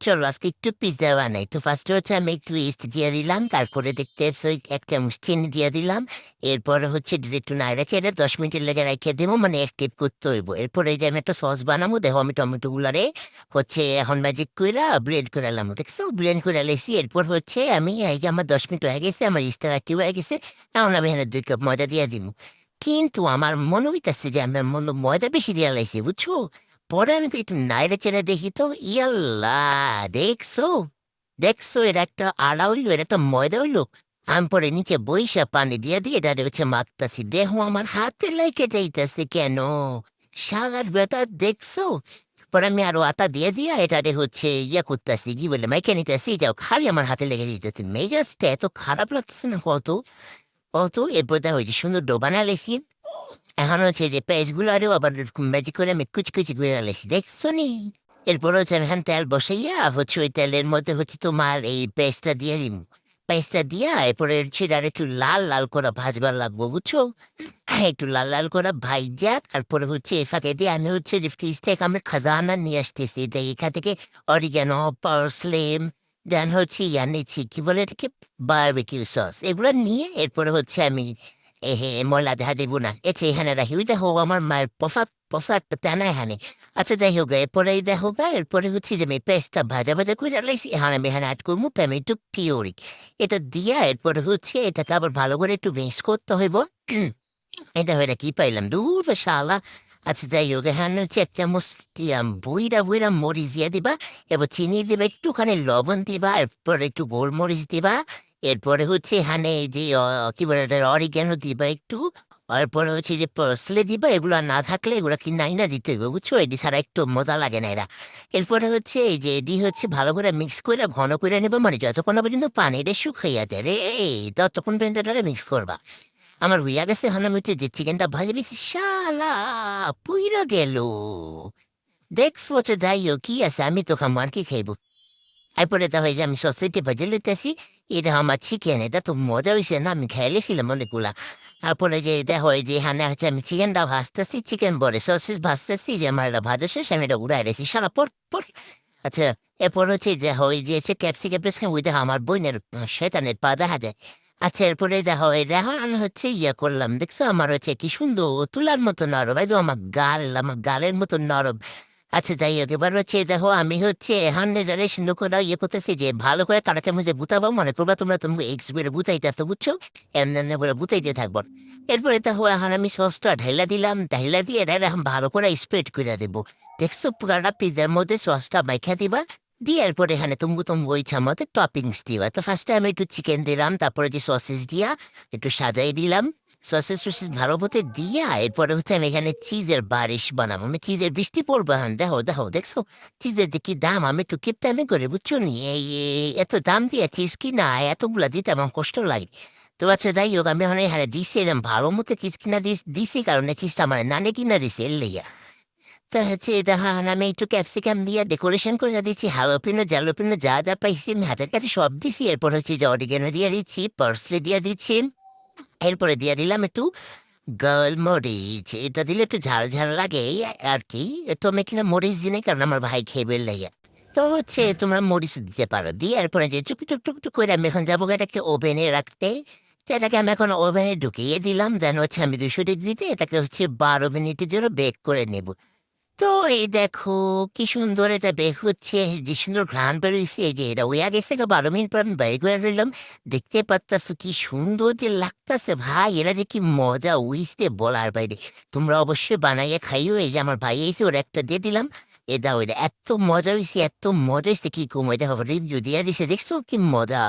চলো আজকে একটু পিৎজা বানাই। তো ফার্স্টে হচ্ছে আমি একটু ইস্ট দিয়ে দিলাম, তারপরে দেখতে ওই ১ চামচ চিনি দিয়ে দিলাম। এরপরে হচ্ছে একটু নাড়া চেড়ে ১০ মিনিটের লেগে রেখে দেবো, মানে অ্যাক্টিভ করতে হইব। এরপরে এই যে আমি একটা সস বানাবো, দেখো আমি টমেটোগুলারে হচ্ছে এখন ম্যাজিক কইরা ব্লেন্ড করে এলাম, দেখছো ব্লেন্ড করে এলাইছি। এরপর হচ্ছে আমি এই যে আমার ১০ মিনিট হয়ে গেছে, আমার ইস্টটা অ্যাক্টিভ হয়ে গেছে। এখন আমি এখানে ২ কাপ ময়দা দিয়ে দিব। কিন্তু আমার মনে হইতেছে যে আমার ময়দা বেশি দিয়ে লাইছি, বুঝছো? পরে আমি একটু নাইড়ে চেড়ে দেখি তো ইয়াল্লাহ, দেখছো দেখছো এটা একটা আড়া হইলো, এটা একটা ময়দা হইলো। আমি পরে নিচে বইসা পানি দিয়ে দিয়ে এটা হচ্ছে মাখতাছি, দেহ আমার হাতে লেগে যাইতেছে কেন? শালার বেটা, দেখছো? পরে আমি আরো আটা দিয়ে দিয়া এটারে হচ্ছে ইয়া করতেছি, কি বলে মাইকে নিতেছি, যাও খালি আমার হাতে লেগে যেতেছে। মেজাজটা এত খারাপ লাগতেছে না কত কত। এরপর দেখা হয়েছে সুন্দর ডো বানালেছি। এখন হচ্ছে যে পেঁয়াজগুলো আরও আবার এরকম ম্যাজিক করে আমি কুচি করে আলাইছি, দেখছো নি? এরপর হচ্ছে আমি এখানে তেল বসাইয়া হচ্ছে ওই তেলের মধ্যে হচ্ছে তোমার এই পেঁয়াজটা দিয়ে দিম। পেঁয়াজটা দিয়া এরপরে হচ্ছে আর একটু লাল লাল করে ভাজবার লাগবো, বুঝছো? একটু লাল লাল করে ভাইজা তারপরে হচ্ছে এ ফাঁকে দিয়ে আমি হচ্ছে যে ফ্রিজ থেকে আমি খাজানা নিয়ে আসতেছি, তাই এখান থেকে অরিগ্যানো, পার্সলেম, দেন হচ্ছে ইয়া নিচ্ছি, কি বলে এটাকে, বারবিকিউ সস, এগুলো নিয়ে এরপরে হচ্ছে আমি এহে ময়লা দেখা দেবো না, এখানে রাখি। ওই দেখো আমার মায়ের পোশাকটা তেনা এখানে। আচ্ছা যাই হোক, এরপরে দেখো গা, এরপরে হচ্ছে যে আমি পেস্টটা ভাজা ভাজা করে লাইছি, এখন আমি এখানে অ্যাড করবো টমেটো পিওরি। এটা দিয়া এরপরে হচ্ছে এটাকে আবার ভালো করে একটু মিক্স করতে হইব। এটা হইরা কি পাইলাম, দূর শালা। আচ্ছা যাই হোক, এখানে হচ্ছে ১ চামচ বইরা বইরা মরিচ দিয়ে দিবা। এবার চিনি দিবা, একটুখানি লবণ দিবা, এরপর একটু গোলমরিচ দিবা। এরপরে হচ্ছে এখানে এই যে কি বলে এটা, অরিগ্যানো দিবা একটু। এরপরে হচ্ছে যে পার্সলে দিবা, এগুলো আর না থাকলে এগুলো কি নাই না দিতে হইবে, বুঝছো? এটি ছাড়া একটু মজা লাগে না এরা। এরপরে হচ্ছে এই যে এটি হচ্ছে ভালো করে মিক্স করে ঘন করে নেবা, মানে যতক্ষণ না পর্যন্ত পানিটা শুকাইয়া দেয় রে, ততক্ষণ পর্যন্ত এটা মিক্স করবা। আমার হইয়া গেছে, এখন আমি যে চিকেনটা ভাজে বেশি, শালা পুইরা গেল। দেখছো হচ্ছে যাই হোক, কি আছে, আমি তো খামো, আর কি খাইব? এরপরে তা হয়ে যে আমি সসেটি ভেজে লইতেছি। এটা আমার চিকেন, এটা তো মজা হয়েছে না, আমি খাইলেছিলাম অনেকগুলা। তারপরে যে দেখো এই যে এখানে হচ্ছে আমি চিকেনটা ভাজতেছি, চিকেন বলে সসেস ভাজতেছি, যে আমার এটা ভাজা শেষ, আমি এটা উড়াই রেছি সারা পর পর। আচ্ছা, এরপর হচ্ছে যে ওই যে ক্যাপসিকাম প্রেসিকাম, ওই দেখো আমার বোনের শয়তানের পা দেখা যায়। আচ্ছা, এরপরে দেখো এই দেখো আমি হচ্ছে ইয়ে করলাম, দেখছো আমার হচ্ছে কি সুন্দর তুলার মতো নরম, একদম আমার গালের মতো নরম। আচ্ছা যাই হোক, এবার হচ্ছে দেখো আমি হচ্ছে এখন এটারে সুন্দর করে ইয়ে করতেছি, যে ভালো করে কাঁটা চামচে বুতাবো, মনে করবা তোমরা এক্স বেড়ে বুতাইতে আসতো, বুঝছো? এমনি এমনি করে বুতাইতে থাকবো। এরপরে দেখো এখন আমি সসটা ঢাইলা দিলাম, ঢাইলা দিয়ে এটা এখন ভালো করে স্প্রেড করে দেবো। দেখছো পুরাটা পিজার মধ্যে সসটা মাইখা দিবা, দিয়ে এরপরে এখানে তুমি ইচ্ছা মতো টপিংস দিবা। তো ফার্স্টে আমি একটু চিকেন দিলাম, তারপরে যে সসেস দিয়া একটু সাজাই দিলাম। সসেস টসেস ভালো মতো দিয়া এরপরে হচ্ছে আমি এখানে চিজের বারিশ বানাবো, আমি চিজের বৃষ্টি পড়বো। হ্যাঁ দেখো দেখো, দেখছো চিজের যে কি দাম, আমি একটু কিপটামি করে, বুঝছো নি? এত দাম দিয়ে চিজ কিনা, এতগুলা দিতে আমার কষ্ট লাগে। তো আচ্ছা যাই হোক, আমি এখানে দিছি একদম ভালো মতো চিজ কিনা দিছি, কারণ এই চিজটা আমার নানে কিনা দিছে এর লেগা। তা হচ্ছে দেখেন আমি একটু ক্যাপসিকাম দিয়ে ডেকোরেশন করে দিচ্ছি, হ্যালোপিনো জ্যালোপিনো যা যা পাইছি আমি হাতের কাছে সব দিছি। এরপর হচ্ছে যে অরিগেনো দিয়ে দিচ্ছি, পার্সলে দিয়ে দিচ্ছি। এরপরে দিয়ে দিলাম একটু গোলমরিচ, এটা দিলে একটু ঝাল ঝাল লাগে আর কি। তো আমি কিনা মরিচ দিই নাই, কারণ আমার ভাই খেয়ে বেরলাইয়া। তো হচ্ছে তোমরা মরিচ দিতে পারো, দিয়ে এরপরে যে চুপ টুক টুক টুক করে আমি এখন যাবো এটাকে ওভেনে রাখতে। তো এটাকে আমি এখন ওভেনে ঢুকিয়ে দিলাম, দেন হচ্ছে আমি ২০০ ডিগ্রিতে এটাকে হচ্ছে ১২ মিনিটের জন্য বেক করে নেব। তো এই দেখো কি সুন্দর এটা বের হচ্ছে, যে সুন্দর ঘ্রাণ বেরোইছে, এই যে এটা হইয়া গেছে ১২ মিনিট পর আমি বের করে রইলাম। দেখতে পারতাছো কি সুন্দর যে লাগতাছে ভাই, এরা যে কি মজা উইসতে বলার বাইরে। তোমরা অবশ্যই বানাইয়া খাইও, এই যে আমার ভাই এসে ওর একটা দিয়ে দিলাম। এ দাও, এটা এত মজা হয়েছে, এত মজা হয়েছে কি কম, দেখো রিভিউ দিয়ে দিছে, দেখছো কি মজা।